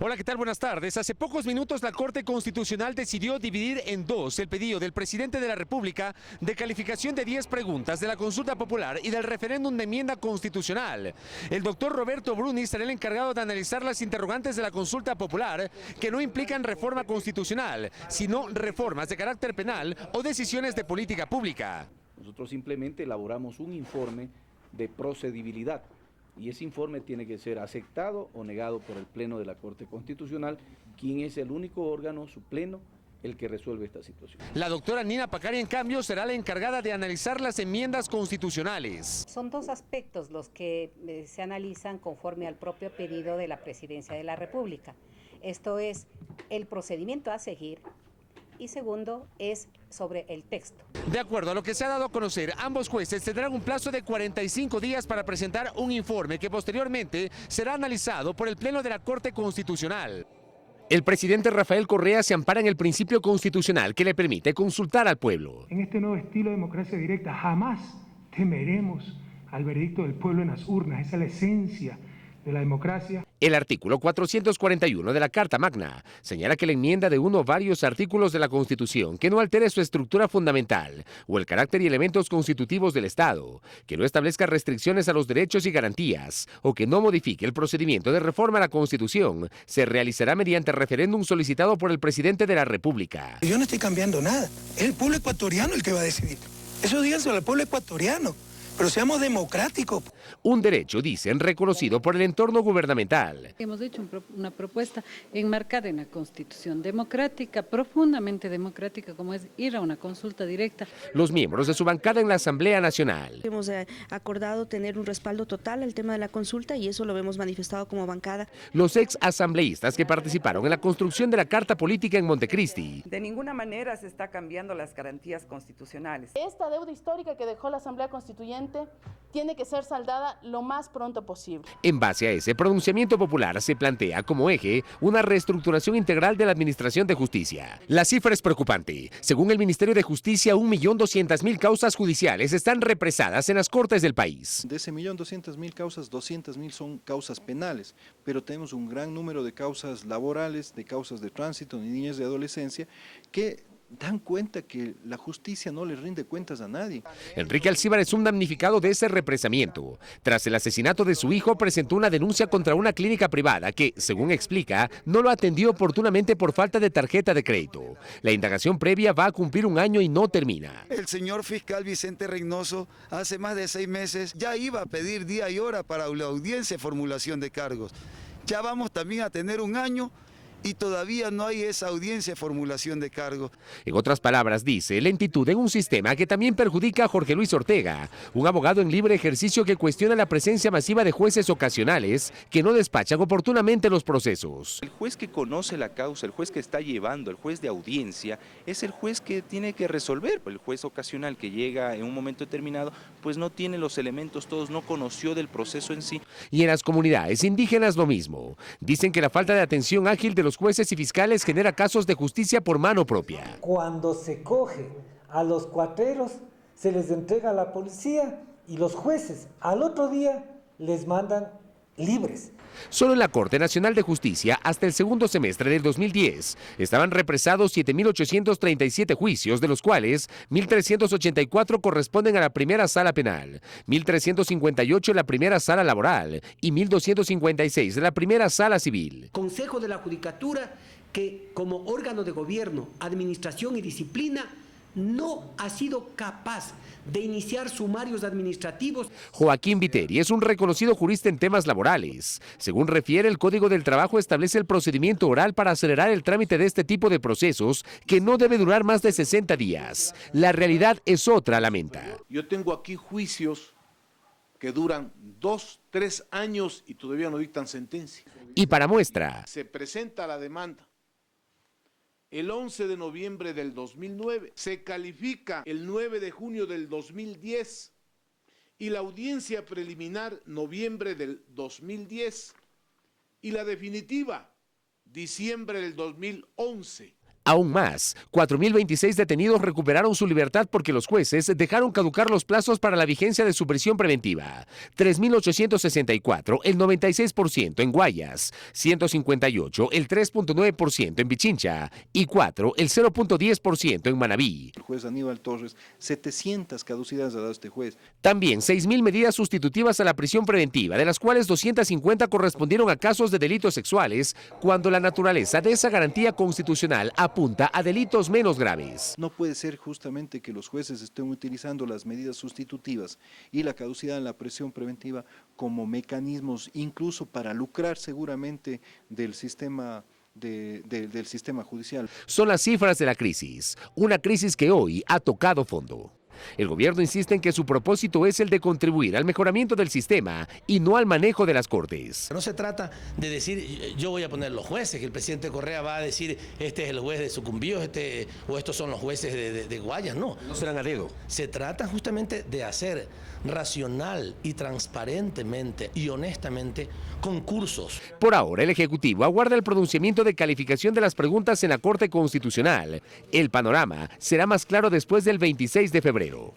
Hola, ¿qué tal? Buenas tardes. Hace pocos minutos la Corte Constitucional decidió dividir en dos el pedido del presidente de la República de calificación de 10 preguntas de la consulta popular y del referéndum de enmienda constitucional. El doctor Roberto Bruni será el encargado de analizar las interrogantes de la consulta popular que no implican reforma constitucional, sino reformas de carácter penal o decisiones de política pública. Nosotros simplemente elaboramos un informe de procedibilidad. Y ese informe tiene que ser aceptado o negado por el Pleno de la Corte Constitucional, quien es el único órgano, su Pleno, el que resuelve esta situación. La doctora Nina Pacari, en cambio, será la encargada de analizar las enmiendas constitucionales. Son dos aspectos los que se analizan conforme al propio pedido de la Presidencia de la República. Esto es el procedimiento a seguir y segundo es sobre el texto. De acuerdo a lo que se ha dado a conocer, ambos jueces tendrán un plazo de 45 días para presentar un informe que posteriormente será analizado por el Pleno de la Corte Constitucional. El presidente Rafael Correa se ampara en el principio constitucional que le permite consultar al pueblo. En este nuevo estilo de democracia directa jamás temeremos al veredicto del pueblo en las urnas. Esa es la esencia de la democracia. El artículo 441 de la Carta Magna señala que la enmienda de uno o varios artículos de la Constitución que no altere su estructura fundamental o el carácter y elementos constitutivos del Estado, que no establezca restricciones a los derechos y garantías o que no modifique el procedimiento de reforma a la Constitución, se realizará mediante referéndum solicitado por el presidente de la República. Yo no estoy cambiando nada, es el pueblo ecuatoriano el que va a decidir. Eso díganselo al pueblo ecuatoriano. Pero seamos democráticos. Un derecho, dicen, reconocido por el entorno gubernamental. Hemos hecho una propuesta enmarcada en la Constitución democrática, profundamente democrática, como es ir a una consulta directa. Los miembros de su bancada en la Asamblea Nacional. Hemos acordado tener un respaldo total al tema de la consulta y eso lo hemos manifestado como bancada. Los ex asambleístas que participaron en la construcción de la Carta Política en Montecristi. De ninguna manera se está cambiando las garantías constitucionales. Esta deuda histórica que dejó la Asamblea Constituyente tiene que ser saldada lo más pronto posible. En base a ese pronunciamiento popular se plantea como eje una reestructuración integral de la Administración de Justicia. La cifra es preocupante. Según el Ministerio de Justicia, 1.200.000 causas judiciales están represadas en las cortes del país. De ese 1.200.000 causas, 200.000 son causas penales, pero tenemos un gran número de causas laborales, de causas de tránsito, de niñez de adolescencia, que dan cuenta que la justicia no le rinde cuentas a nadie. Enrique Alcíbar es un damnificado de ese represamiento. Tras el asesinato de su hijo, presentó una denuncia contra una clínica privada que, según explica, no lo atendió oportunamente por falta de tarjeta de crédito. La indagación previa va a cumplir un año y no termina. El señor fiscal Vicente Reynoso hace más de 6 meses ya iba a pedir día y hora para la audiencia de formulación de cargos. Ya vamos también a tener un año y todavía no hay esa audiencia de formulación de cargos. En otras palabras, dice, lentitud en un sistema que también perjudica a Jorge Luis Ortega, un abogado en libre ejercicio que cuestiona la presencia masiva de jueces ocasionales que no despachan oportunamente los procesos. El juez que conoce la causa, el juez que está llevando, el juez de audiencia, es el juez que tiene que resolver. El juez ocasional que llega en un momento determinado, pues no tiene los elementos todos, no conoció del proceso en sí. Y en las comunidades indígenas lo mismo. Dicen que la falta de atención ágil de los jueces y fiscales genera casos de justicia por mano propia. Cuando se coge a los cuatreros, se les entrega a la policía y los jueces al otro día les mandan libres. Solo en la Corte Nacional de Justicia, hasta el segundo semestre del 2010, estaban represados 7.837 juicios, de los cuales 1.384 corresponden a la primera sala penal, 1.358 en la primera sala laboral y 1.256 en la primera sala civil. Consejo de la Judicatura, que como órgano de gobierno, administración y disciplina, no ha sido capaz de iniciar sumarios administrativos. Joaquín Viteri es un reconocido jurista en temas laborales. Según refiere, el Código del Trabajo establece el procedimiento oral para acelerar el trámite de este tipo de procesos, que no debe durar más de 60 días. La realidad es otra, lamenta. Yo tengo aquí juicios que duran 2, 3 años y todavía no dictan sentencia. Y para muestra, se presenta la demanda el 11 de noviembre del 2009, se califica el 9 de junio del 2010 y la audiencia preliminar noviembre del 2010 y la definitiva diciembre del 2011. Aún más, 4.026 detenidos recuperaron su libertad porque los jueces dejaron caducar los plazos para la vigencia de su prisión preventiva. 3.864, el 96% en Guayas, 158, el 3.9% en Pichincha y 4, el 0.10% en Manabí. El juez Aníbal Torres, 700 caducidades ha dado este juez. También 6.000 medidas sustitutivas a la prisión preventiva, de las cuales 250 correspondieron a casos de delitos sexuales, cuando la naturaleza de esa garantía constitucional apunta a delitos menos graves. No puede ser justamente que los jueces estén utilizando las medidas sustitutivas y la caducidad en la prisión preventiva como mecanismos incluso para lucrar seguramente del sistema del sistema judicial. Son las cifras de la crisis, una crisis que hoy ha tocado fondo. El gobierno insiste en que su propósito es el de contribuir al mejoramiento del sistema y no al manejo de las cortes. No se trata de decir, yo voy a poner los jueces, que el presidente Correa va a decir, este es el juez de Sucumbíos, o estos son los jueces de Guayas, no. No serán a dedo. Se trata justamente de hacer racional y transparentemente y honestamente concursos. Por ahora, el Ejecutivo aguarda el pronunciamiento de calificación de las preguntas en la Corte Constitucional. El panorama será más claro después del 26 de febrero.